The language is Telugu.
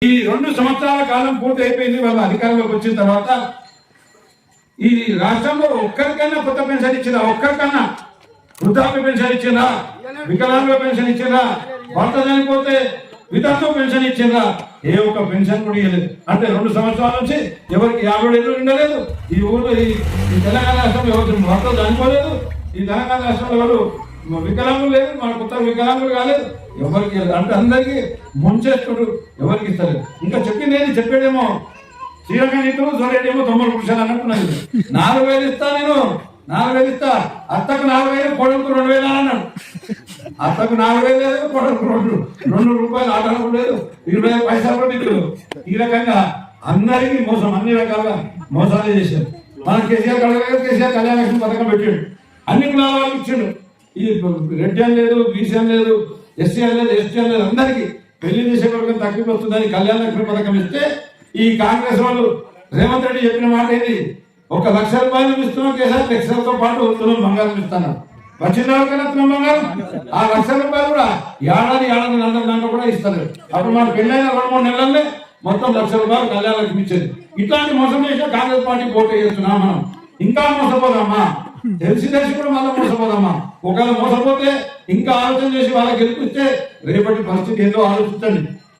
ఈ 2 సంవత్సరాల కాలం పూర్తి అయిపోయింది. వాళ్ళ అధికారంలోకి వచ్చిన తర్వాత ఈ రాష్ట్రంలో ఒక్కరికైనా కొత్త పెన్షన్ ఇచ్చినా, ఒక్కరికన్నా వృద్ధాప్య పెన్షన్ ఇచ్చినా, వికలాంగుల పెన్షన్ ఇచ్చినా, భర్త చనిపోతే వితంతు పెన్షన్ ఇచ్చినా, ఏ ఒక్క పెన్షన్ కూడా ఇవ్వలేదు. అంటే 2 సంవత్సరాల నుంచి ఎవరికి 50 ఏళ్ళు ఉండలేదు. ఈ ఊళ్ళో ఈ తెలంగాణ రాష్ట్రంలో ఎవరు భర్త చనిపోలేదు. ఈ తెలంగాణ రాష్ట్రంలో ఎవరు వికలాంగులు లేదు, మన కొత్త వికలాంగులు కాలేదు. ఎవరికి అంటే అందరికీ ముంచేస్తుడు, ఎవరికి ఇస్తారు. ఇంకా చెప్పింది చెప్పేదేమో శ్రీరంగ నీతులు సోరేడేమో 90 పురుషాలు అన్నట్టున్నది. 4000 ఇస్తా, నేను 4000 ఇస్తా, అత్తకు 4000, కొడుకు 2000 అన్నాడు. అత్తకు 4000 లేదు, కొడుకు 2 రూపాయలు ఆటలు లేదు, 25 పైసలు కూడా ఇద్దరు. ఈ రకంగా అందరికీ మోసం, అన్ని రకాలుగా మోసాలు చేశారు. మన కేసీఆర్ కేసీఆర్ కళ్యాణ లక్ష్మి పథకం పెట్టాడు, అన్ని కులాలకు ఇచ్చాడు. ఈ రెడ్డి అని లేదు, బీసీ అని లేదు, ఎస్సీ అని లేదు, ఎస్టీ అని లేదు, అందరికీ పెళ్లి చేసే వరకు తగ్గిపోతుందని కళ్యాణ లక్ష్మి పథకం ఇస్తే ఈ కాంగ్రెస్ వాళ్ళు రేవంత్ రెడ్డి చెప్పిన మాట ఏంటి, 1 లక్ష రూపాయలు ఇస్తున్నాం, కేసీఆర్ లక్షలతో పాటు తులం బంగారం ఇస్తున్నాం. వచ్చిన వాళ్ళకైనా తులం బంగారం, ఆ 1 లక్ష రూపాయలు కూడా ఏడాది దాంట్లో కూడా ఇస్తారు. అప్పుడు మన పెళ్ళైన 2-3 నెలలనే మొత్తం 1 లక్ష రూపాయలు కళ్యాణ లక్ష్మి ఇచ్చేది. ఇట్లాంటి మోసం చేసిన కాంగ్రెస్ పార్టీ పోటీ చేస్తున్నాం. మనం ఇంకా మోసపోదామా? తెలిసి కూడా మళ్ళీ మోసపోదామా? ఒకవేళ మోసపోతే ఇంకా ఆలోచన చేసి వాళ్ళకి గెలిపిస్తే రేపటి పరిస్థితి ఏదో ఆలోచించండి.